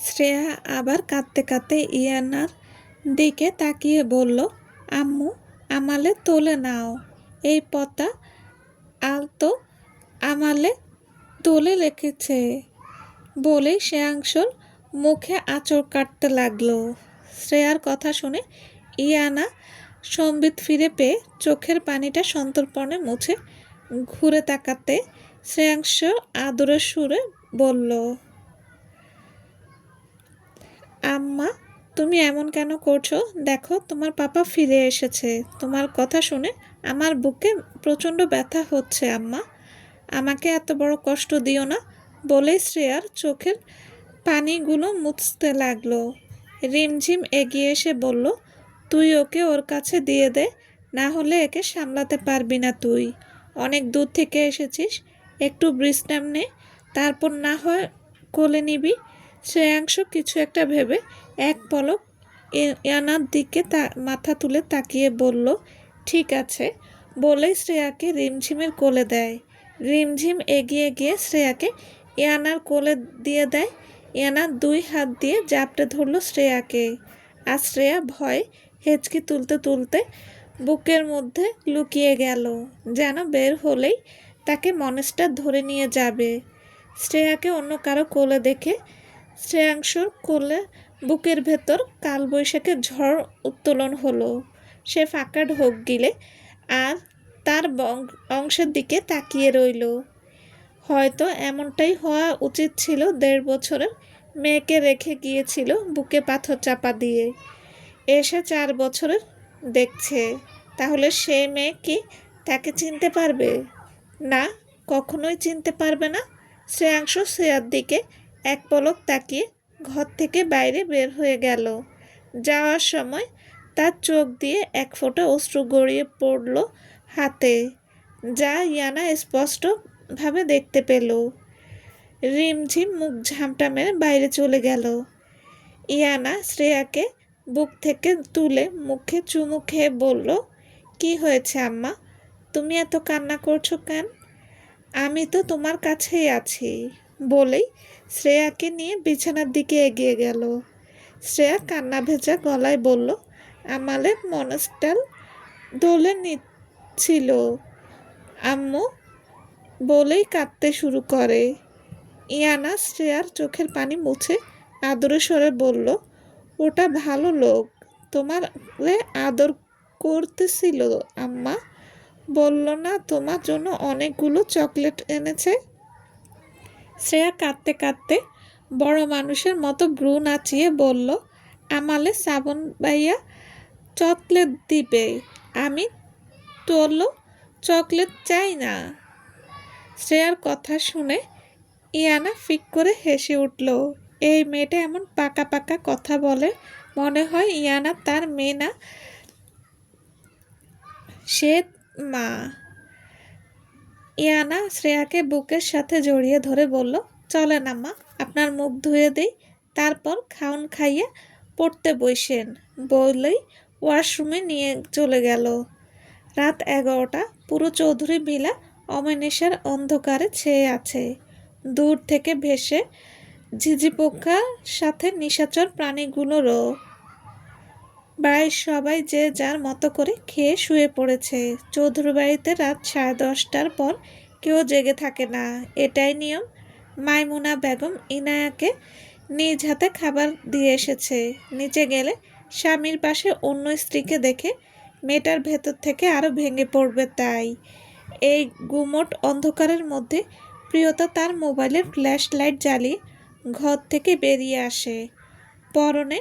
শ্রেয়া আবার কাঁদতে কাঁদতে ইয়ানার দিকে তাকিয়ে বলল, আম্মু, আমালে তোলে নাও। এই পতা আলতো আমালে তোলে রেখেছে বলেই শ্রেয়াংশর মুখে আঁচড় কাটতে লাগলো। শ্রেয়ার কথা শুনে ইয়ানা সম্বিত ফিরে পেয়ে চোখের পানিটা সন্তর্পণে মুছে ঘুরে তাকাতে শ্রেয়াংশ আদরের সুরে বলল, আম্মা, তুমি এমন কেন করছো? দেখো, তোমার পাপা ফিরে এসেছে। তোমার কথা শুনে আমার বুকে প্রচণ্ড ব্যথা হচ্ছে আম্মা। আমাকে এত বড় কষ্ট দিও না বলেই শ্রেয়ার চোখের পানিগুলো মুছতে লাগলো। রিমঝিম এগিয়ে এসে বলল, তুই ওকে ওর কাছে দিয়ে দে, না হলে একে সামলাতে পারবি না তুই। অনেক দূর থেকে এসেছিস, একটু বিশ্রাম নে, তারপর না হয় কোলে নিবি। শ্রেয়াংশ কিছু একটা ভেবে এক পলক ইয়ানার দিকে মাথা তুলে তাকিয়ে বলল, ঠিক আছে বলেই শ্রেয়াকে রিমঝিমের কোলে দেয়। রিমঝিম এগিয়ে গিয়ে শ্রেয়াকে ইয়ানার কোলে দিয়ে দেয়। ইয়ানা দুই হাত দিয়ে জাপটে ধরল শ্রেয়াকে, আর শ্রেয়া ভয় হেঁচকি তুলতে তুলতে বুকের মধ্যে লুকিয়ে গেল, যেন বের হলেই তাকে মনস্টার ধরে নিয়ে যাবে। শ্রেয়াকে অন্য কারো কোলে দেখে শ্রেয়াংশর কোলে বুকের ভেতর কালবৈশাখের ঝড় উত্তোলন হলো। সে ফাঁকা ঢোক গিলে আর তার অংশের দিকে তাকিয়ে রইল। হয়তো এমনটাই হওয়া উচিত ছিল। 1.5 বছরের মেয়েকে রেখে গিয়েছিল বুকে পাথর চাপা দিয়ে, এসে 4 বছরের দেখছে। তাহলে সে মেয়ে কি তাকে চিনতে পারবে? না, কখনোই চিনতে পারবে না। শ্রেয়াংশ শ্রেয়ার দিকে এক পলক তাকিয়ে ঘর থেকে বাইরে বের হয়ে গেল। যাওয়ার সময় তার চোখ দিয়ে এক ফোঁটা অশ্রু গড়িয়ে পড়ল হাতে, যা ইয়ানা স্পষ্টভাবে দেখতে পেল। রিমঝিম মুখ ঝামটা মেরে বাইরে চলে গেল। ইয়ানা শ্রেয়াকে বুক থেকে তুলে মুখে চুমু খেয়ে বলল, কি হয়েছে আম্মা, তুমি এত কান্না করছো কেন? আমি তো তোমার কাছেই আছি বলেই শ্রেয়াকে নিয়ে বিছানার দিকে এগিয়ে গেল। শ্রেয়া কান্না ভেজা গলায় বলল, আমালে মনস্টাল দোলে নিচ্ছিল আম্মু বলেই কাঁদতে শুরু করে। ইয়ানা শ্রেয়ার চোখের পানি মুছে আদরের স্বরে বলল, ওটা ভালো লোক, তোমারে আদর করতেছিল আম্মা। বলল না তোমার জন্য অনেকগুলো চকলেট এনেছে? শ্রেয়া কাঁদতে কাঁদতে বড় মানুষের মতো ভ্রু নাচিয়ে বলল, আমালে শ্রাবণ ভাইয়া চকলেট দিবে, আমি তোলো চকলেট চাই না। শ্রেয়ার কথা শুনে ইয়ানা ফিক করে হেসে উঠল। এই মেয়েটা এমন পাকা পাকা কথা বলে, মনে হয় ইয়ানা তার মেয়ে না, সে মা। ইয়ানা শ্রেয়াকে বুকের সাথে জড়িয়ে ধরে বলল, চলেন আম্মা, আপনার মুখ ধুয়ে দিই, তারপর খাউন খাইয়ে পড়তে বসেন বলেই ওয়াশরুমে নিয়ে চলে গেল। রাত 11টা, পুরো চৌধুরী ভিলা অমানিসার অন্ধকারে ছেয়ে আছে। দূর থেকে ভেসে ঝিঝি পোকার সাথে নিশাচর প্রাণীগুলোরও। বাড়ির সবাই যে যার মতো করে খেয়ে শুয়ে পড়েছে। চৌধুরী বাড়িতে রাত 10:30টার পর কেউ জেগে থাকে না, এটাই নিয়ম। মাইমুনা বেগম ইনায়াকে নিজ হাতে খাবার দিয়ে এসেছে। নিচে গেলে স্বামীর পাশে অন্য স্ত্রীকে দেখে মেয়েটার ভেতর থেকে আরও ভেঙে পড়বে। তাই এই গুমোট অন্ধকারের মধ্যে প্রিয়তা তার মোবাইলের ফ্ল্যাশ লাইট জ্বালিয়ে ঘর থেকে বেরিয়ে আসে। পরনে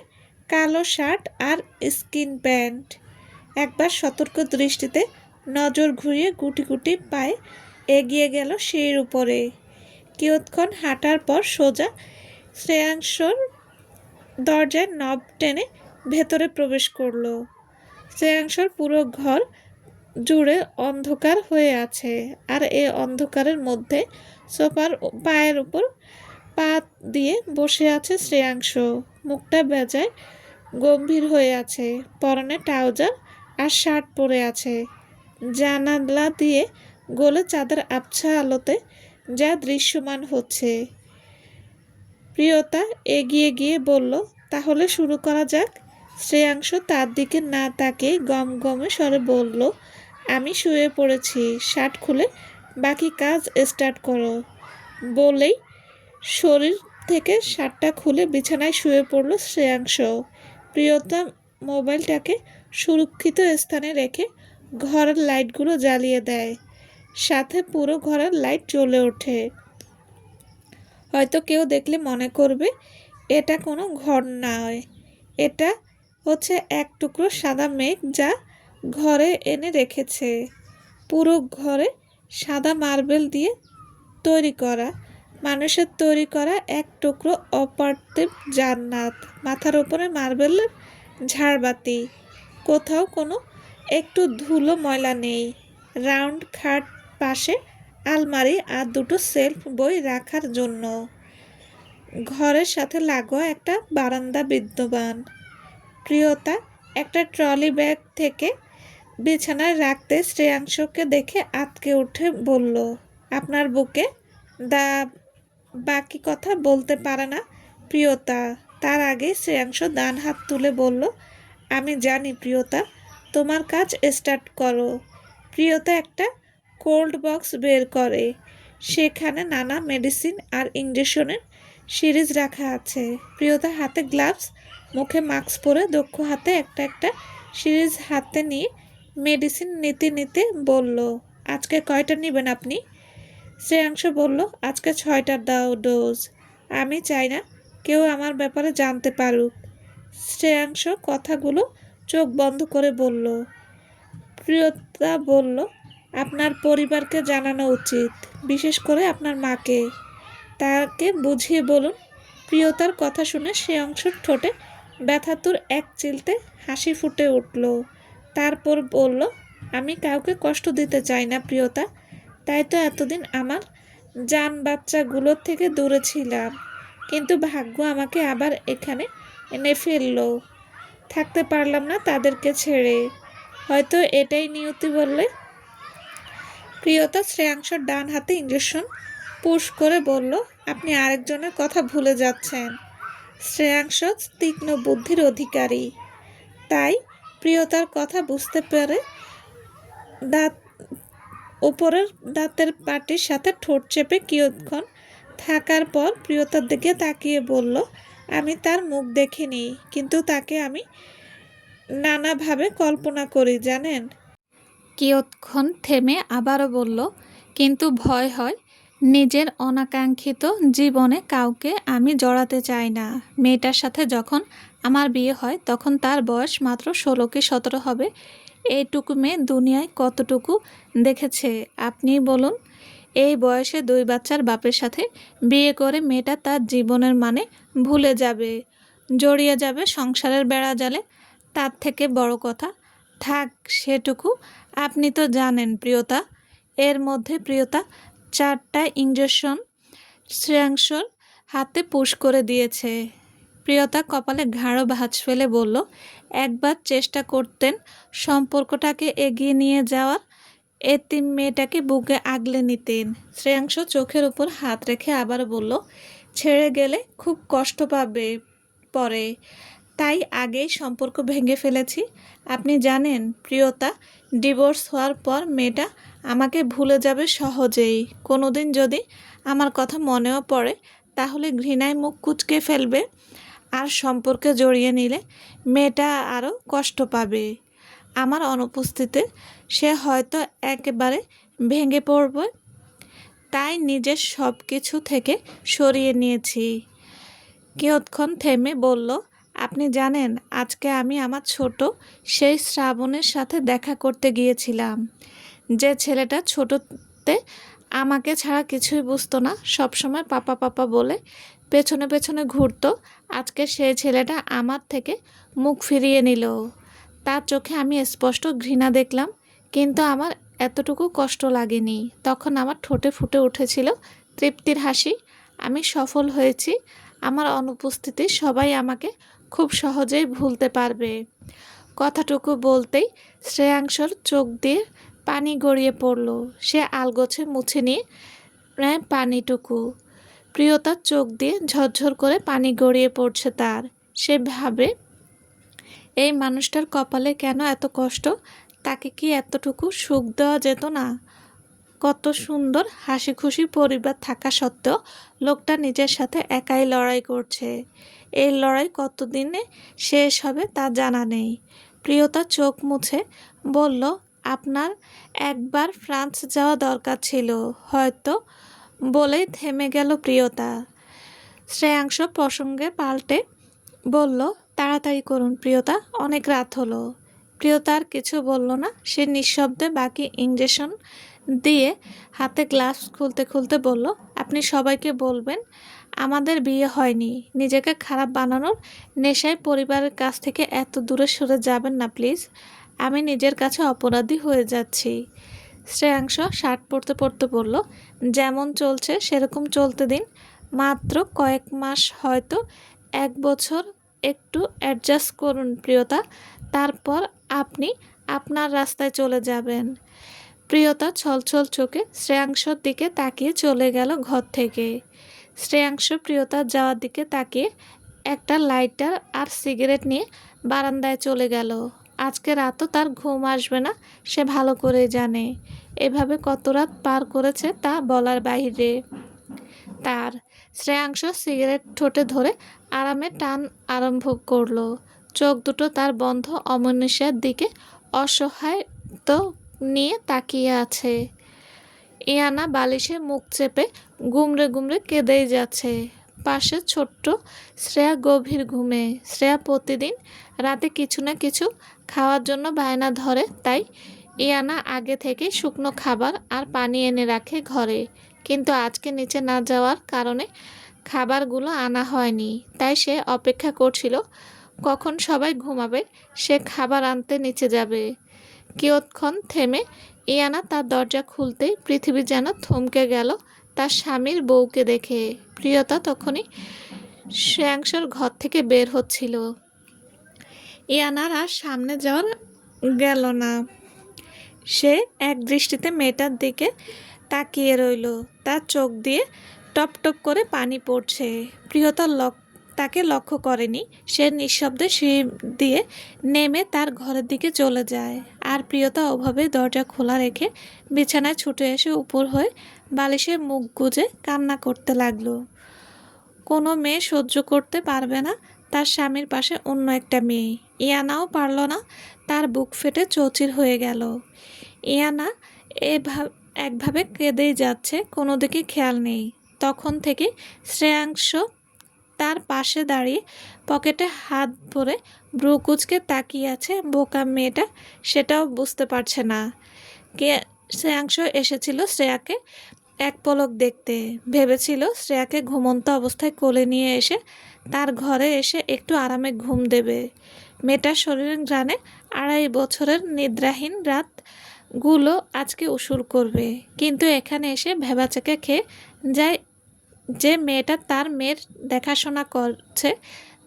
কালো শার্ট আর স্কিন প্যান্ট। একবার সতর্ক দৃষ্টিতে নজর ঘুরিয়ে গুটি গুটি পায়ে এগিয়ে গেল সিঁড়ির উপরে। কিয়ৎক্ষণ হাঁটার পর সোজা শ্রেয়াংশর দরজায় নব টেনে ভেতরে প্রবেশ করল। শ্রেয়াংশর পুরো ঘর জুড়ে অন্ধকার হয়ে আছে, আর এই অন্ধকারের মধ্যে সোফার পায়ের উপর পা দিয়ে বসে আছে শ্রেয়াংশ। মুখটা বেজায় গম্ভীর হয়ে আছে, পরনে ট্রাউজার আর শার্ট পরে আছে। জানালা দিয়ে গোলে চাঁদের আবছা আলোতে যা দৃশ্যমান হচ্ছে, প্রিয়তা এগিয়ে গিয়ে বলল, তাহলে শুরু করা যাক। শ্রেয়াংশ তার দিকে না তাকিয়ে গমগমে স্বরে বলল, আমি শুয়ে পড়েছি, শার্ট খুলে বাকি কাজ স্টার্ট করো। বলেই শরীর থেকে শার্টটা খুলে বিছানায় শুয়ে পড়ল শ্রেয়াংশ। প্রিয়তা মোবাইলটাকে সুরক্ষিত স্থানে রেখে ঘরের লাইটগুলো জ্বালিয়ে দেয়, সাথে পুরো ঘরের লাইট জ্বলে ওঠে। হয়তো কেউ দেখলে মনে করবে এটা কোনো ঘর নয়, এটা হচ্ছে এক টুকরো সাদা মেঘ যা ঘরে এনে রেখেছে। পুরো ঘরে সাদা মার্বেল দিয়ে তৈরি করা, মানুষের তৈরি করা এক টুকরো অপার্থিব জান্নাত। মাথার উপরে মার্বেলের ঝাড়বাতি, কোথাও কোনো একটু ধুলো ময়লা নেই। রাউন্ড খাট, পাশে আলমারি আর দুটো সেলফ বই রাখার জন্য। ঘরের সাথে লাগোয়া একটা বারান্দা বিদ্যমান। প্রিয়তা একটা ট্রলি ব্যাগ থেকে বিছানায় রাখতে শ্রেয়াংশকে দেখে আঁতকে উঠে বলল, আপনার বুকে দা বাকি কথা বলতে পারে না প্রিয়তা। তার আগে শ্রেয়াংশ ডান হাত তুলে বলল, আমি জানি প্রিয়তা, তোমার কাজ স্টার্ট করো। প্রিয়তা একটা কোল্ড বক্স বের করে, সেখানে নানা মেডিসিন আর ইঞ্জেকশনের সিরিজ রাখা আছে। প্রিয়তা হাতে গ্লাভস, মুখে মাস্ক পরে দক্ষ হাতে একটা একটা সিরিজ হাতে নিয়ে মেডিসিন নিতে নিতে বলল, আজকে কয়টা নেবেন আপনি? শ্রেয়াংশ বলল, আজকে 6টা দাও ডোজ। আমি চাই না কেউ আমার ব্যাপারে জানতে পারুক। শ্রেয়াংশ কথাগুলো চোখ বন্ধ করে বলল। প্রিয়তা বলল, আপনার পরিবারকে জানানো উচিত, বিশেষ করে আপনার মাকে। তাকে বুঝিয়ে বলুন। প্রিয়তার কথা শুনে শ্রেয়াংশর ঠোঁটে ব্যথাতুর এক চিলতে হাসি ফুটে উঠল। তারপর বলল, আমি কাউকে কষ্ট দিতে চাই না প্রিয়তা, তাই তো এতদিন আমার জান বাচ্চাগুলোর থেকে দূরে ছিলাম। কিন্তু ভাগ্য আমাকে আবার এখানে এনে ফেললো, থাকতে পারলাম না তাদেরকে ছেড়ে। হয়তো এটাই নিয়তি বললে। প্রিয়তা শ্রেয়াংশর ডান হাতে ইঞ্জেকশন পুশ করে বলল, আপনি আরেকজনের কথা ভুলে যাচ্ছেন। শ্রেয়াংশ তীক্ষ্ণ বুদ্ধির অধিকারী, তাই প্রিয়তার কথা বুঝতে পেরে দাঁত উপরের দাঁতের পাটির সাথে ঠোঁট চেপে কিয়ৎক্ষণ থাকার পর প্রিয়তার দিকে তাকিয়ে বলল, আমি তার মুখ দেখিনি, কিন্তু তাকে আমি নানাভাবে কল্পনা করি জানেন। কিয়ৎক্ষণ থেমে আবারও বলল, কিন্তু ভয় হয়, নিজের অনাকাঙ্ক্ষিত জীবনে কাউকে আমি জড়াতে চাই না। মেয়েটার সাথে যখন আমার বিয়ে হয় তখন তার বয়স মাত্র 16 কি 17 হবে। এইটুকু মেয়ে দুনিয়ায় কতটুকু দেখেছে আপনি বলুন। এই বয়সে 2 বাচ্চার বাপের সাথে বিয়ে করে মেয়েটা তার জীবনের মানে ভুলে যাবে, জড়িয়ে যাবে সংসারের বেড়াজালে। তার থেকে বড় কথা থাক সেটুকু আপনি তো জানেন প্রিয়তা। এর মধ্যে প্রিয়তা 4টা ইঞ্জেকশন শ্রেয়াংশর হাতে পুশ করে দিয়েছে। প্রিয়তা কপালে গাঢ় ভাঁজ ফেলে বলল, একবার চেষ্টা করতেন সম্পর্কটাকে এগিয়ে নিয়ে যাওয়ার, এতিম মেয়েটাকে বুকে আগলে নিতেন। শ্রেয়াংশ চোখের উপর হাত রেখে আবার বলল, ছেড়ে গেলে খুব কষ্ট পাবে পরে, তাই আগেই সম্পর্ক ভেঙে ফেলেছি। আপনি জানেন প্রিয়তা, ডিভোর্স হওয়ার পর মেয়েটা আমাকে ভুলে যাবে সহজেই। কোনোদিন যদি আমার কথা মনেও পড়ে তাহলে ঘৃণায় মুখ কুঁচকে ফেলবে, আর সম্পর্কে জড়িয়ে নিলে মেয়েটা আরও কষ্ট পাবে। আমার অনুপস্থিতিতে সে হয়তো একেবারে ভেঙে পড়বে, তাই নিজের সব কিছু থেকে সরিয়ে নিয়েছি। কিয়ৎক্ষণ থেমে বলল, আপনি জানেন আজকে আমি আমার ছোট সেই শ্রাবণের সাথে দেখা করতে গিয়েছিলাম, যে ছেলেটা ছোটতে আমাকে ছাড়া কিছুই বুঝতো না, সবসময় পাপা পাপা বলে পেছনে পেছনে ঘুরতো। আজকে সেই ছেলেটা আমার থেকে মুখ ফিরিয়ে নিল। তার চোখে আমি স্পষ্ট ঘৃণা দেখলাম, কিন্তু আমার এতটুকু কষ্ট লাগেনি। তখন আমার ঠোঁটে ফুটে উঠেছিল তৃপ্তির হাসি। আমি সফল হয়েছি। আমার অনুপস্থিতি সবাই আমাকে খুব সহজেই ভুলতে পারবে। কথাটুকু বলতেই শ্রেয়াংশর চোখ দিয়ে পানি গড়িয়ে পড়ল। সে আলগোছে মুছে নিয়ে পানিটুকু। প্রিয়তার চোখ দিয়ে ঝরঝর করে পানি গড়িয়ে পড়ছে তার। সে ভাবে, এই মানুষটার কপালে কেন এত কষ্ট? তাকে কি এতটুকু সুখ দেওয়া যেত না? কত সুন্দর হাসি খুশি পরিবার থাকা সত্ত্বেও লোকটা নিজের সাথে একাই লড়াই করছে। এই লড়াই কতদিনে শেষ হবে তা জানা নেই। প্রিয়তা চোখ মুছে বলল, আপনার একবার ফ্রান্স যাওয়া দরকার ছিল হয়তো। বলেই থেমে গেল প্রিয়তা। শ্রেয়াংশ প্রসঙ্গে পাল্টে বলল, তাড়াতাড়ি করুন প্রিয়তা, অনেক রাত হলো। প্রিয়তা আর কিছু বলল না। সে নিঃশব্দে বাকি ইঞ্জেকশন দিয়ে হাতে গ্লাভস খুলতে খুলতে বলল, আপনি সবাইকে বলবেন আমাদের বিয়ে হয়নি। নিজেকে খারাপ বানানোর নেশায় পরিবারের কাছ থেকে এত দূরে সরে যাবেন না প্লিজ। আমি নিজের কাছে অপরাধী হয়ে যাচ্ছি। শ্রেয়াংশ শার্ট পরতে পরতে বলল, যেমন চলছে সেরকম চলতে দিন। মাত্র কয়েক মাস, হয়তো 1 বছর। একটু অ্যাডজাস্ট করুন প্রিয়তা, তারপর আপনি আপনার রাস্তায় চলে যাবেন। প্রিয়তা ছলছল চোখে শ্রেয়াংশর দিকে তাকিয়ে চলে গেল ঘর থেকে। শ্রেয়াংশ প্রিয়তার যাওয়ার দিকে তাকিয়ে একটা লাইটার আর সিগারেট নিয়ে বারান্দায় চলে গেল। আজকে রাতও তার ঘুম আসবে না, সে ভালো করে জানে। এভাবে কত রাত পার করেছে তা বলার বাইরে তার। শ্রেয়াংশ সিগারেট ঠোঁটে ধরে আরামে টান আরম্ভ করলো। চোখ দুটো তার বন্ধ অমনীষার দিকে অসহায়ত্ব নিয়ে তাকিয়ে আছে। ইয়ানা বালিশে মুখ চেপে গুমড়ে গুমড়ে কেঁদেই যাচ্ছে। পাশে ছোট্ট শ্রেয়া গভীর ঘুমে। শ্রেয়া প্রতিদিন রাতে কিছু না কিছু খাওয়ার জন্য বায়না ধরে, তাই ইয়ানা আগে থেকে শুকনো খাবার আর পানি এনে রাখে ঘরে। কিন্তু আজকে নিচে না যাওয়ার কারণে খাবারগুলো আনা হয়নি। তাই সে অপেক্ষা করছিল কখন সবাই ঘুমাবে সে খাবার আনতে নিচে যাবে। কিয়ৎক্ষণ থেমে ইয়ানা তার দরজা খুলতেই পৃথিবী যেন থমকে গেল তার স্বামীর বউকে দেখে। প্রিয়তা তখনই শ্রেয়াংশর ঘর থেকে বের হচ্ছিল। ইয়ানার আর সামনে যাওয়ার গেল না। সে এক দৃষ্টিতে মেয়েটার দিকে তাকিয়ে রইল। তার চোখ দিয়ে টপ টপ করে পানি পড়ছে। প্রিয়তা তাকে লক্ষ্য করেনি। সে নিঃশব্দে সিঁড়ি দিয়ে নেমে তার ঘরের দিকে চলে যায়। আর প্রিয়তা ওভাবে দরজা খোলা রেখে বিছানায় ছুটে এসে উপর হয়ে বালিশে মুখ গুজে কান্না করতে লাগলো। কোনো মেয়ে সহ্য করতে পারবে না তার স্বামীর পাশে অন্য একটা মেয়ে। ইয়ানাও পারল না, তার বুক ফেটে চৌচির হয়ে গেল। ইয়ানা একভাবে কেঁদেই যাচ্ছে, কোনো দিকে খেয়াল নেই। তখন থেকে শ্রেয়াংশ তার পাশে দাঁড়িয়ে পকেটে হাত ভরে ভ্রু কুঁচকে তাকিয়ে আছে। বোকা মেয়েটা সেটাও বুঝতে পারছে না কে শ্রেয়াংশ এসেছিল শ্রেয়াকে এক পলক দেখতে। ভেবেছিল শ্রেয়াকে ঘুমন্ত অবস্থায় কোলে নিয়ে এসে তার ঘরে এসে একটু আরামে ঘুম দেবে। মেয়েটার শরীরের ঘ্রাণে 2.5 বছরের নিদ্রাহীন রাতগুলো আজকে উসুর করবে। কিন্তু এখানে এসে ভেবাচেকে খেয়ে যায় যে মেয়েটা তার মেয়ের দেখাশোনা করছে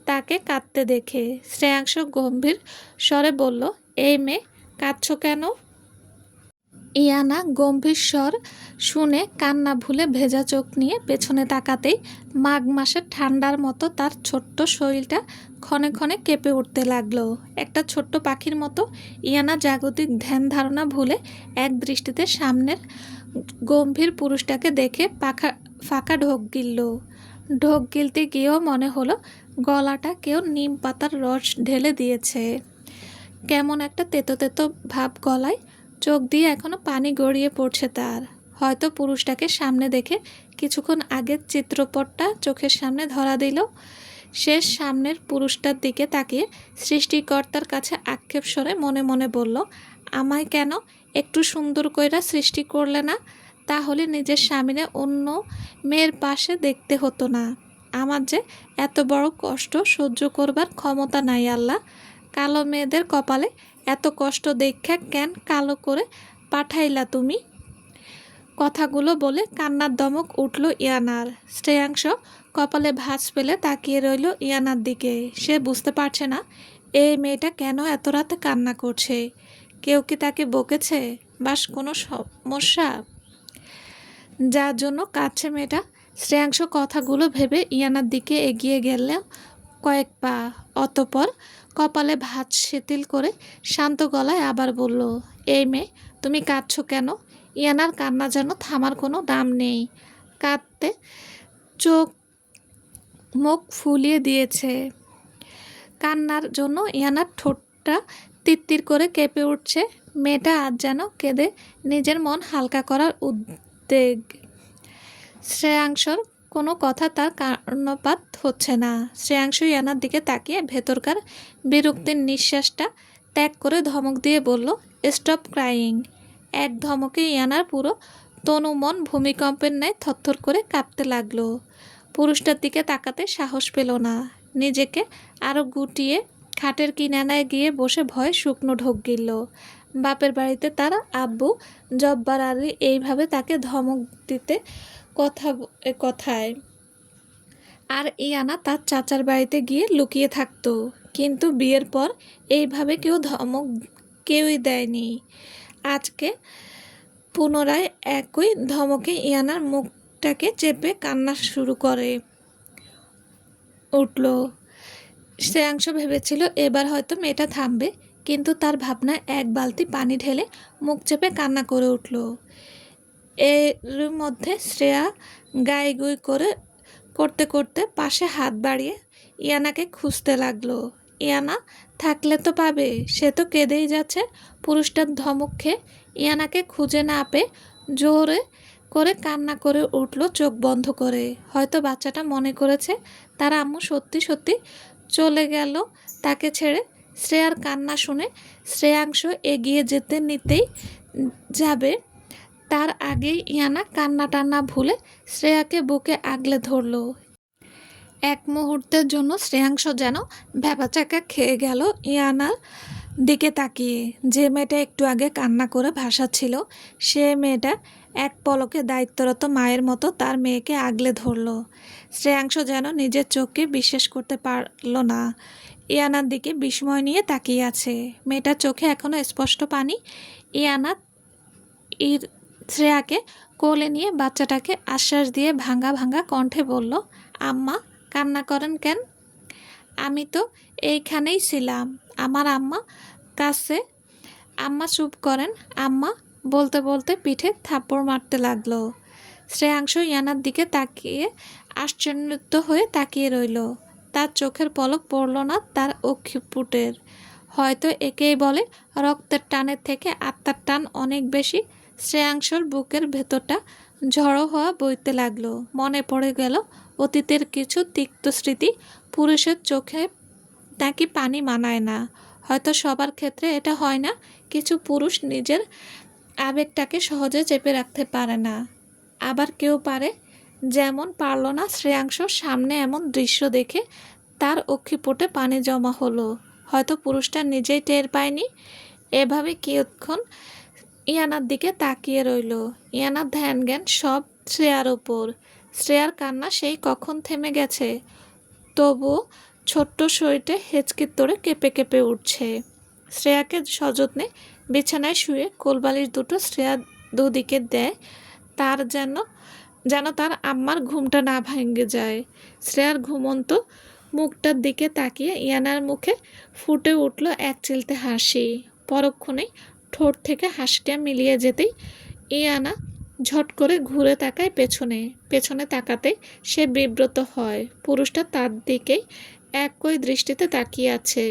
তাকে কাঁদতে দেখে। শ্রেয়াংশ গম্ভীর স্বরে বলল, এই মেয়ে, কাঁদছো কেন? ইয়ানা গম্ভীর স্বর শুনে কান্না ভুলে ভেজা চোখ নিয়ে পেছনে তাকাতেই মাঘ মাসের ঠান্ডার মতো তার ছোট্ট শরীরটা ক্ষণে ক্ষণে কেঁপে উঠতে লাগলো। একটা ছোট্ট পাখির মতো ইয়ানা জাগতিক ধ্যান ধারণা ভুলে এক দৃষ্টিতে সামনের গম্ভীর পুরুষটাকে দেখে ফাঁকা ঢোক গিলল। ঢোক গিলতে গিয়েও মনে হলো গলাটা কেউ নিম পাতার রস ঢেলে দিয়েছে। কেমন একটা তেতো তেতো ভাব গলায়। চোখ দিয়ে এখনো পানি গড়িয়ে পড়ছে তার। হয়তো পুরুষটাকে সামনে দেখে কিছুক্ষণ আগের চিত্রপটটা চোখের সামনে ধরা দিল। সে সামনের পুরুষটার দিকে তাকিয়ে সৃষ্টিকর্তার কাছে আক্ষেপ স্বরে মনে মনে বলল, আমায় কেন একটু সুন্দর কইরা সৃষ্টি করলে না? তাহলে নিজের স্বামীরে অন্য মেয়ের পাশে দেখতে হতো না। আমার যে এত বড় কষ্ট সহ্য করবার ক্ষমতা নাই আল্লাহ। কালো মেয়েদের কপালে এত কষ্ট দেখা কেন কালো করে পাঠাইলা তুমি? কথাগুলো বলে কান্নার দমক উঠল ইয়ানার। শ্রেয়াংশ কপালে ভাঁজ ফেলে তাকিয়ে রইল ইয়ানার দিকে। সে বুঝতে পারছে না এই মেয়েটা কেন এত রাতে কান্না করছে। কেউ কি তাকে বকেছে? বাস কোনো সমস্যা যার জন্য কাঁদছে মেয়েটা? শ্রেয়াংশ কথাগুলো ভেবে ইয়ানার দিকে এগিয়ে গেল কয়েক পা। অতঃপর কপালে ভাঁজ শিথিল করে শান্ত গলায় আবার বলল, এই মেয়ে, তুমি কাঁদছো কেন? ইয়ানার কান্না যেন থামার কোনো নাম নেই। কাঁদতে চোখ মুখ ফুলিয়ে দিয়েছে। কান্নার জন্য ইয়ানার ঠোঁটটা তিত্তির করে কেঁপে উঠছে। মেয়েটা আজ যেন কেঁদে নিজের মন হালকা করার উদ্বেগ। শ্রেয়াংশর কোনো কথা তার কর্ণপাত হচ্ছে না। শ্রেয়াংশ ইয়ানার দিকে তাকিয়ে ভেতরকার বিরক্তির নিঃশ্বাসটা ত্যাগ করে ধমক দিয়ে বলল, স্টপ ক্রাইং। এক ধমকে ইয়ানার পুরো তনু মন ভূমিকম্পের ন্যায় থরথর করে কাঁপতে লাগলো। পুরুষটার দিকে তাকাতে সাহস পেল না। নিজেকে আরও গুটিয়ে খাটের কিনারায় গিয়ে বসে ভয়ে শুকনো ঢোক গিলল। বাপের বাড়িতে তার আব্বু জব্বার আলী এইভাবে তাকে ধমক দিতে কথায়, আর ইয়ানা তার চাচার বাড়িতে গিয়ে লুকিয়ে থাকতো। কিন্তু বিয়ের পর এইভাবে ধমক কেউই দেয়নি। আজকে পুনরায় একই ধমকে ইয়ানার মুখটাকে চেপে কান্না শুরু করে উঠল। শ্রেয়াংশ ভেবেছিল এবার হয়তো মেয়েটা থামবে, কিন্তু তার ভাবনায় এক বালতি পানি ঢেলে মুখ চেপে কান্না করে উঠল। এর মধ্যে শ্রেয়া গাইগুই করতে করতে পাশে হাত বাড়িয়ে ইয়ানাকে খুঁজতে লাগলো। ইয়ানা থাকলে তো পাবে, সে তো কেঁদেই যাচ্ছে। পুরুষটার ধমক খেয়ে ইয়ানাকে খুঁজে না পেয়ে জোরে করে কান্না করে উঠল চোখ বন্ধ করে। হয়তো বাচ্চাটা মনে করেছে তার আম্মু সত্যি সত্যি চলে গেল তাকে ছেড়ে। শ্রেয়ার কান্না শুনে শ্রেয়াংশ এগিয়ে যেতে নিতেই যাবে, তার আগেই ইয়ানা কান্না টান্না ভুলে শ্রেয়াকে বুকে আগলে ধরল। এক মুহূর্তের জন্য শ্রেয়াংশ যেন ভ্যাবাচাকা খেয়ে গেল ইয়ানার দিকে তাকিয়ে। যে মেয়েটা একটু আগে কান্না করে ভাসাচ্ছিল, সে মেয়েটা এক পলকে দায়িত্বরত মায়ের মতো তার মেয়েকে আগলে ধরল। শ্রেয়াংশ যেন নিজের চোখকে বিশ্বাস করতে পারল না। ইয়ানার দিকে বিস্ময় নিয়ে তাকিয়ে আছে। মেয়েটার চোখে এখনও স্পষ্ট পানি। ইয়ানা শ্রেয়াকে কোলে নিয়ে বাচ্চাটাকে আশ্বাস দিয়ে ভাঙা ভাঙা কণ্ঠে বলল, আম্মা, কান্না করেন কেন? আমি তো এইখানেই ছিলাম আমার আম্মা কাছে। আম্মা চুপ করেন। আম্মা বলতে বলতে পিঠে থাপ্পড় মারতে লাগলো। শ্রেয়াংশ ইয়ানার দিকে তাকিয়ে আশ্চর্য হয়ে তাকিয়ে রইল। তার চোখের পলক পড়ল না তার অক্ষিপুটের। হয়তো একেই বলে রক্তের টানের থেকে আত্মার টান অনেক বেশি। শ্রেয়াংশর বুকের ভেতরটা ঝড়ো হওয়া বইতে লাগলো। মনে পড়ে গেল অতীতের কিছু তিক্ত স্মৃতি। পুরুষের চোখে নাকি পানি মানায় না। হয়তো সবার ক্ষেত্রে এটা হয় না। কিছু পুরুষ নিজের আবেগটাকে সহজে চেপে রাখতে পারে না, আবার কেউ পারে। যেমন পারল না শ্রেয়াংশ। সামনে এমন দৃশ্য দেখে তার অক্ষিপুটে পানি জমা হলো। হয়তো পুরুষটা নিজেই টের পায়নি। এভাবে কিয়ৎক্ষণ ইয়ানার দিকে তাকিয়ে রইল। ইয়ানার ধ্যান জ্ঞান সব শ্রেয়ার ওপর। শ্রেয়ার কান্না সেই কখন থেমে গেছে, তবুও ছোট্ট শরীরটা হেঁচকির তোড়ে কেঁপে কেঁপে উঠছে। শ্রেয়াকে সযত্নে বিছানায় শুয়ে কোলবালিশ দুটো শ্রেয়া দুদিকে দেয়, তার যেন তার আম্মার ঘুমটা না ভেঙে যায়। শ্রেয়ার ঘুমন্ত মুখটার দিকে তাকিয়ে ইয়ানার মুখে ফুটে উঠল এক চিলতে হাসি। পরক্ষণেই ঠোঁট থেকে হাসিটা মিলিয়ে যেতেই ইয়ানা ঝট করে ঘুরে তাকায় পেছনে তাকাতে সে বিব্রত হয়। পুরুষটা তার দিকেই একই দৃষ্টিতে তাকিয়ে আছে।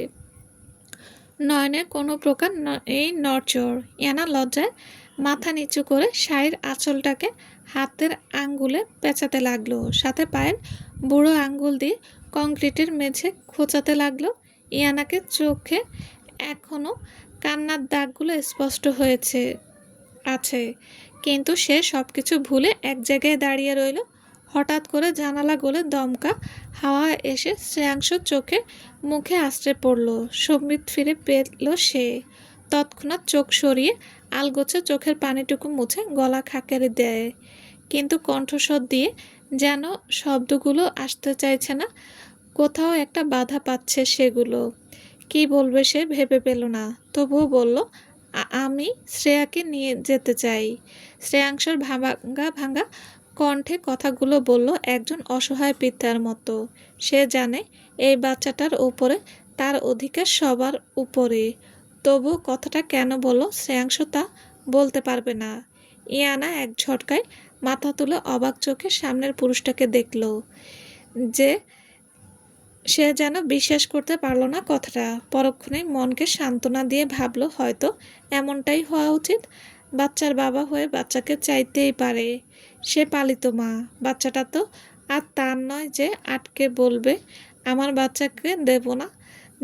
নয়নের কোনো প্রকার এই নড়চড়। ইয়ানা লজ্জায় মাথা নিচু করে শাড়ির আঁচলটাকে হাতের আঙ্গুলে পেঁচাতে লাগলো, সাথে পায়ের বুড়ো আঙ্গুল দিয়ে কংক্রিটের মেঝে খোঁচাতে লাগলো। ইয়ানাকে চোখে এখনও কান্নার দাগগুলো স্পষ্ট আছে, কিন্তু সে সব কিছু ভুলে এক জায়গায় দাঁড়িয়ে রইল। হঠাৎ করে জানালা গলে দমকা হাওয়া এসে শ্রেয়াংশর চোখে মুখে আশ্রে পড়ল। সম্বিত ফিরে পেল সে। তৎক্ষণাৎ চোখ সরিয়ে আলগোছে চোখের পানিটুকু মুছে গলা খাকারি দেয়, কিন্তু কণ্ঠস্বর দিয়ে যেন শব্দগুলো আসতে চাইছে না। কোথাও একটা বাধা পাচ্ছে সেগুলো। কি বলবে সে ভেবে পেল না, তবুও বলল, আমি শ্রেয়াকে নিয়ে যেতে চাই। শ্রেয়াংশর ভাঙা ভাঙা কণ্ঠে কথাগুলো বলল একজন অসহায় পিতার মতো। সে জানে এই বাচ্চাটার উপরে তার অধিকার সবার উপরে। তবু কথাটা কেন বলল শ্রেয়াংশ তা বলতে পারবে না। ইয়ানা এক ঝটকায় মাথা তুলে অবাক চোখে সামনের পুরুষটাকে দেখল, যে সে যেন বিশ্বাস করতে পারল না কথাটা। পরক্ষণেই মনকে সান্ত্বনা দিয়ে ভাবল হয়তো এমনটাই হওয়া উচিত। বাচ্চার বাবা হয়ে বাচ্চাকে চাইতেই পারে। সে পালিত মা, বাচ্চাটা তো আর তার নয় যে আটকে বলবে আমার বাচ্চাকে দেব না,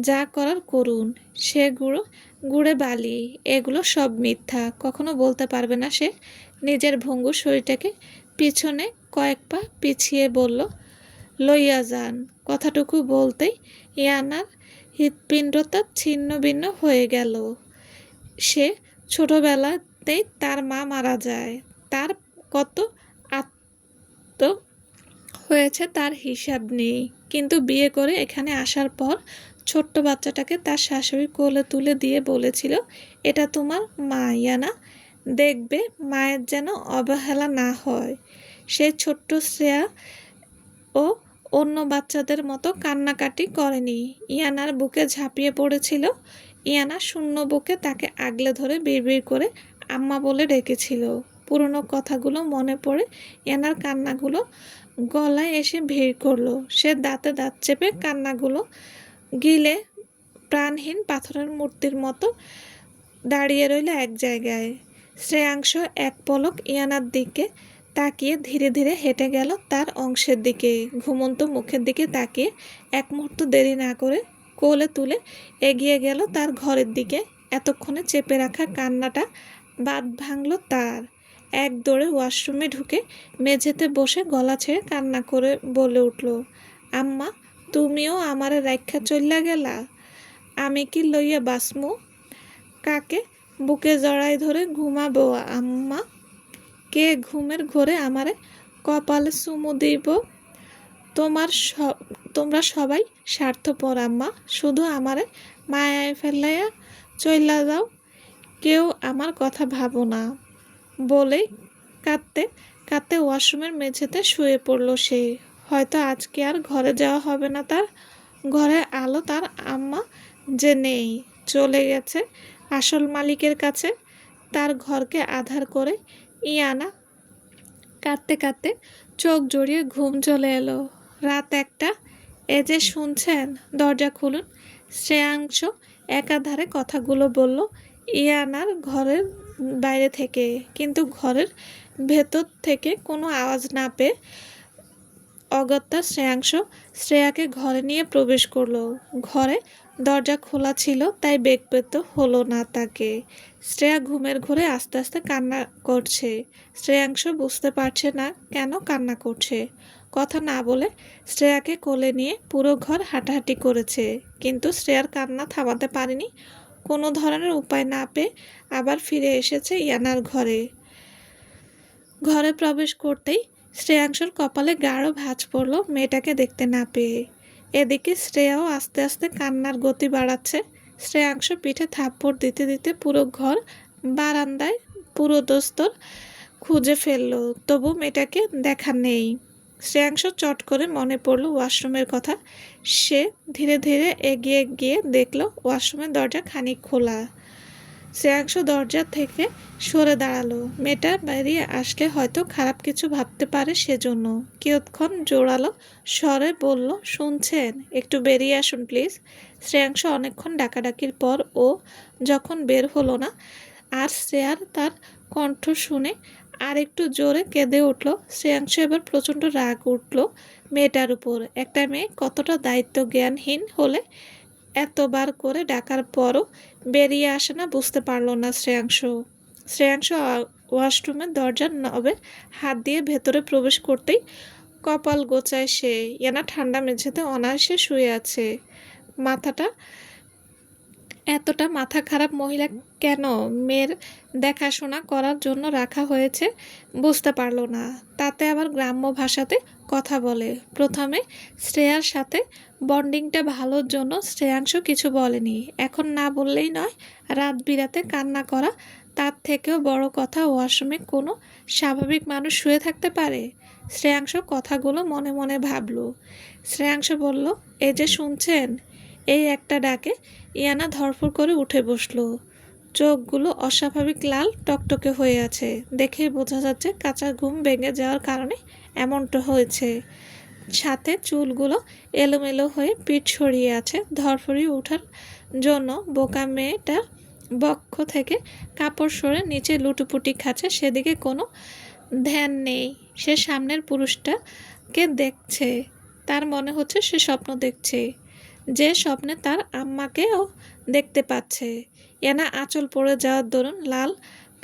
যা করার করুন। সে গুড়ে বালি, এগুলো সব মিথ্যা, কখনো বলতে পারবে না সে। নিজের ভঙ্গু শরীরটাকে পিছনে কয়েক পা পিছিয়ে বলল, লইয়া যান। কথাটুকু বলতেই ইয়ানার হৃৎপিণ্ডটা ছিন্ন ভিন্ন হয়ে গেল। সে ছোটবেলাতেই তার মা মারা যায়। তার কত আত্ম হয়েছে তার হিসাব নেই, কিন্তু বিয়ে করে এখানে আসার পর ছোট্ট বাচ্চাটাকে তার শাশুড়ি কোলে তুলে দিয়ে বলেছিল, এটা তোমার মা ইয়ানা, দেখবে মায়ের যেন অবহেলা না হয়। সেই ছোট্ট শ্রেয়া ও অন্য বাচ্চাদের মতো কান্নাকাটি করেনি, ইয়ানার বুকে ঝাঁপিয়ে পড়েছিল। ইয়ানা শূন্য বুকে তাকে আগলে ধরে বিড়বিড় করে আম্মা বলে ডেকেছিল। পুরনো কথাগুলো মনে পড়ে ইয়ানার কান্নাগুলো গলায় এসে ভিড় করলো। সে দাঁতে দাঁত চেপে কান্নাগুলো গিলে প্রাণহীন পাথরের মূর্তির মতো দাঁড়িয়ে রইল এক জায়গায়। শ্রেয়াংশ এক পলক ইয়ানার দিকে তাকিয়ে ধীরে ধীরে হেঁটে গেল তার অংশের দিকে। ঘুমন্ত মুখের দিকে তাকিয়ে এক মুহূর্ত দেরি না করে কোলে তুলে এগিয়ে গেল তার ঘরের দিকে। এতক্ষণে চেপে রাখা কান্নাটা বাঁধ ভাঙল তার। এক দৌড়ে ওয়াশরুমে ঢুকে মেঝেতে বসে গলা ছেড়ে কান্না করে বলে উঠল, আম্মা, তুমিও আমারে রাইখা চইল্লা গেলা? আমি কি লইয়া বাসমু? কাকে বুকে জড়াই ধরে ঘুমাবো আম্মা? কে ঘুমের ঘোরে আমারে কপালে চুমু দিব? তোমরা সবাই স্বার্থপর আম্মা, শুধু আমারে মায়ায় ফেলাইয়া চইলা যাও, কেউ আমার কথা ভাবো না। বলেই কাঁদতে কাঁদতে ওয়াশরুমের মেঝেতে শুয়ে পড়ল সে। হয়তো আজকে আর ঘরে যাওয়া হবে না তার। ঘরের আলো তার আম্মা যে নেই, চলে গেছে আসল মালিকের কাছে। তার ঘরকে আধার করে ইয়ানা কাঁদতে কাঁদতে চোখ জড়িয়ে ঘুম চলে এলো। রাত 1টা। এ যে শুনছেন, দরজা খুলুন। শ্রেয়াংশ একাধারে কথাগুলো বলল ইয়ানার ঘরের বাইরে থেকে, কিন্তু ঘরের ভেতর থেকে কোনো আওয়াজ না পেয়ে অগত্যা শ্রেয়াংশ শ্রেয়াকে ঘরে নিয়ে প্রবেশ করলো। ঘরে দরজা খোলা ছিল, তাই বেগ পেতে হলো না তাকে। শ্রেয়া ঘুমের ঘোরে আস্তে আস্তে কান্না করছে। শ্রেয়াংশ বুঝতে পারছে না কেন কান্না করছে। কথা না বলে শ্রেয়াকে কোলে নিয়ে পুরো ঘর হাঁটাহাঁটি করেছে, কিন্তু শ্রেয়ার কান্না থামাতে পারেনি। কোনো ধরনের উপায় না পেয়ে আবার ফিরে এসেছে ইয়ানার ঘরে। ঘরে প্রবেশ করতেই শ্রেয়াংশর কপালে গাঢ় ভাঁজ পড়ল মেয়েটাকে দেখতে না পেয়ে। এদিকে শ্রেয়াও আস্তে আস্তে কান্নার গতি বাড়াচ্ছে। শ্রেয়াংশ পিঠে থাপ্পড় দিতে দিতে পুরো ঘর বারান্দায় পুরো দস্তর খুঁজে ফেলল, তবু মেয়েটাকে দেখা নেই। শ্রেয়াংশ চট করে মনে পড়ল ওয়াশরুমের কথা। সে ধীরে ধীরে এগিয়ে গিয়ে দেখল ওয়াশরুমের দরজা খানিক খোলা। শ্রেয়াংশ দরজা থেকে সরে দাঁড়ালো। মেয়েটা বেরিয়ে আসলে হয়তো খারাপ কিছু ভাবতে পারে, সেজন্য কিয়ৎক্ষণ জোরালো স্বরে বলল, শুনছেন, একটু বেরিয়ে আসুন প্লিজ। শ্রেয়াংশ অনেকক্ষণ ডাকাডাকির পর ও যখন বের হলো না, আর শ্রেয়ার তার কণ্ঠ শুনে আর একটু জোরে কেঁদে উঠল। শ্রেয়াংশ এবার প্রচণ্ড রাগ উঠল মেয়েটার উপর। একটা মেয়ে কতটা দায়িত্ব জ্ঞানহীন হলে এতবার করে ডাকার পরও বেরিয়ে আসে না বুঝতে পারল না শ্রেয়াংশ। শ্রেয়াংশ ওয়াশরুমের দরজার নবে হাত দিয়ে ভেতরে প্রবেশ করতেই কপাল গোচায় সে। ইয়ানা ঠান্ডা মেঝেতে অনায়াসে শুয়ে আছে। এতটা মাথা খারাপ মহিলা কেন মেয়ের দেখাশোনা করার জন্য রাখা হয়েছে বুঝতে পারল না। তাতে আবার গ্রাম্য ভাষাতে কথা বলে। প্রথমে শ্রেয়ার সাথে বন্ডিংটা ভালোর জন্য শ্রেয়াংশ কিছু বলেনি, এখন না বললেই নয়। রাত বিরাতে কান্না করা, তার থেকেও বড় কথা ওয়াশরুমে কোনো স্বাভাবিক মানুষ শুয়ে থাকতে পারে? শ্রেয়াংশ কথাগুলো মনে মনে ভাবল। শ্রেয়াংশ বলল, এই যে শুনছেন? এই একটা ডাকে ইয়ানা ধড়ফড় করে উঠে বসল। চোখগুলো অস্বাভাবিক লাল টকটকে হয়ে আছে, দেখেই বোঝা যাচ্ছে কাঁচা ঘুম ভেঙে যাওয়ার কারণে এমনটা হয়েছে। সাথে চুলগুলো এলোমেলো হয়ে পিঠ সরিয়ে আছে। ধরফরিয়ে ওঠার জন্য বোকা মেয়েটা বক্ষ থেকে কাপড় সরে নিচে লুটোপুটি খাচ্ছে, সেদিকে কোনো ধ্যান নেই। সে সামনের পুরুষটাকে দেখছে, তার মনে হচ্ছে সে স্বপ্ন দেখছে, যে স্বপ্নে তার আম্মাকেও দেখতে পাচ্ছে। এনা আঁচল পড়ে যাওয়ার দরুন লাল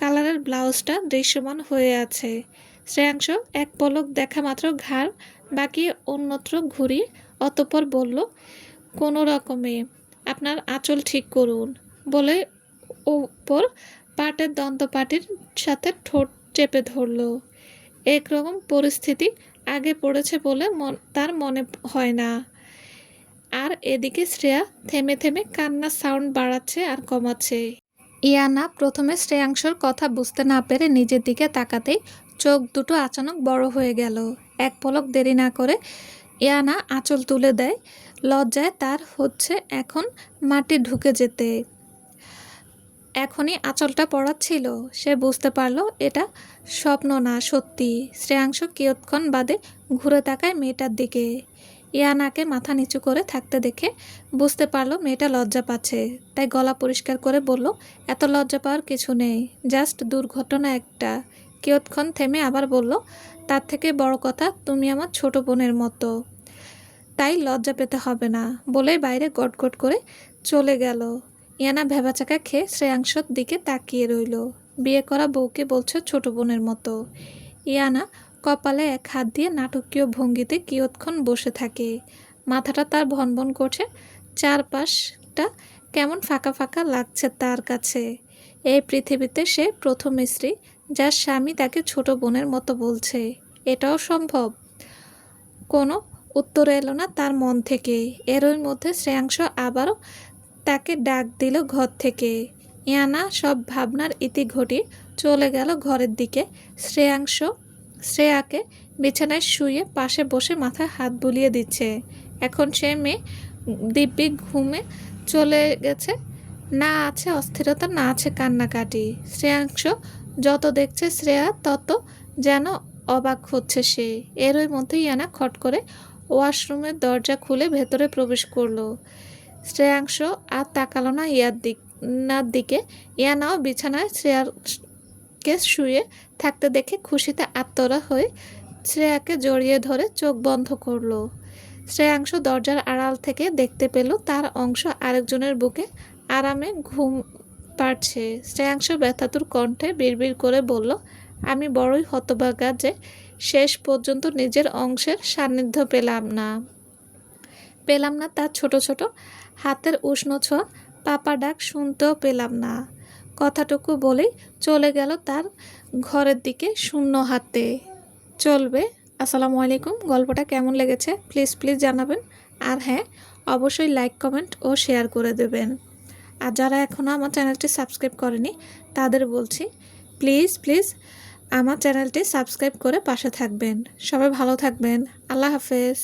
কালারের ব্লাউজটা দৃশ্যমান হয়ে আছে। শ্রেয়াংশ এক পলক দেখা মাত্র ঘাড় বাকিয়ে অন্যত্র ঘুরিয়ে অতঃপর বলল, কোনো রকমে আপনার আঁচল ঠিক করুন বলে ওপর পাটের দন্তপাটির সাথে ঠোঁট চেপে ধরল। একরকম পরিস্থিতি আগে পড়েছে বলে তার মনে হয় না। আর এদিকে শ্রেয়া থেমে থেমে কান্নার সাউন্ড বাড়াচ্ছে আর কমাচ্ছে। ইয়ানা প্রথমে শ্রেয়াংশর কথা বুঝতে না পেরে নিজের দিকে তাকাতেই চোখ দুটো আচানক বড় হয়ে গেল। এক পলক দেরি না করে ইয়ানা আঁচল তুলে দেয়। লজ্জায় তার হচ্ছে এখন মাটি ঢুকে যেতে। এখনই আঁচলটা পড়াচ্ছিল। সে বুঝতে পারল এটা স্বপ্ন না, সত্যি। শ্রেয়াংশ কিয়ৎক্ষণ বাদে ঘুরে তাকায় মেয়েটার দিকে। ইয়ানাকে মাথা নিচু করে থাকতে দেখে বুঝতে পারল মেয়েটা লজ্জা পাচ্ছে, তাই গলা পরিষ্কার করে বলল, এত লজ্জা পাওয়ার কিছু নেই, জাস্ট দুর্ঘটনা একটা। কিয়ৎক্ষণ থেমে আবার বলল, তার থেকে বড় কথা তুমি আমার ছোট বোনের মতো, তাই লজ্জা পেতে হবে না বলেই বাইরে গটগট করে চলে গেল। ইয়ানা ভেবাচাকা খেয়ে শ্রেয়াংশর দিকে তাকিয়ে রইল। বিয়ে করা বউকে বলছে ছোট বোনের মতো। ইয়ানা কপালে এক হাত দিয়ে নাটকীয় ভঙ্গিতে কিয়ৎক্ষণ বসে থাকে। মাথাটা তার ভনভন করছে, চারপাশটা কেমন ফাঁকা ফাঁকা লাগছে তার কাছে। এই পৃথিবীতে সে প্রথম স্ত্রী, যার স্বামী তাকে ছোট বোনের মতো বলছে। এটাও সম্ভব? কোনো উত্তর এলো না তার মন থেকে। এরই মধ্যে শ্রেয়াংশ আবারও তাকে ডাক দিল ঘর থেকে। ইয়ানা সব ভাবনার ইতি ঘটিয়ে চলে গেল ঘরের দিকে। শ্রেয়াকে বিছানায় শুয়ে পাশে বসে মাথায় হাত বুলিয়ে দিচ্ছে। এখন সে মেয়ে দিব্যি ঘুমে চলে গেছে। না আছে অস্থিরতা, না আছে কান্নাকাটি। শ্রেয়াংশ যত দেখছে শ্রেয়া তত যেন অবাক হচ্ছে সে। এরই মধ্যে ইয়ানা খট করে ওয়াশরুমের দরজা খুলে ভেতরে প্রবেশ করলো। শ্রেয়াংশ আর তাকালো না ইয়ানার দিকে। ইয়ানাও বিছানায় শ্রেয়াকে শুয়ে থাকতে দেখে খুশিতে আত্মরা হয়ে শ্রেয়াকে জড়িয়ে ধরে চোখ বন্ধ করলো। শ্রেয়াংশ দরজার আড়াল থেকে দেখতে পেল তার অংশ আরেকজনের বুকে আরামে ঘুম পাড়ছে। শ্রেয়াংশ ব্যথাতুর কণ্ঠে বিড়বিড় করে বলল, আমি বড়ই হতভাগা যে শেষ পর্যন্ত নিজের অংশের সান্নিধ্য পেলাম না তার ছোট ছোট হাতের উষ্ণ ছোঁয়া, পাপা ডাক শুনতেও পেলাম না। কথাটুকু বলেই চলে গেল তার ঘরের দিকে শূন্য হাতে। চলবে। আসসালামু আলাইকুম। গল্পটা কেমন লেগেছে প্লিজ জানাবেন। আর হ্যাঁ, অবশ্যই লাইক, কমেন্ট ও শেয়ার করে দেবেন। আর যারা এখনও আমার চ্যানেলটি সাবস্ক্রাইব করেনি তাদের বলছি, প্লিজ আমার চ্যানেলটি সাবস্ক্রাইব করে পাশে থাকবেন। সবাই ভালো থাকবেন। আল্লাহ হাফেজ।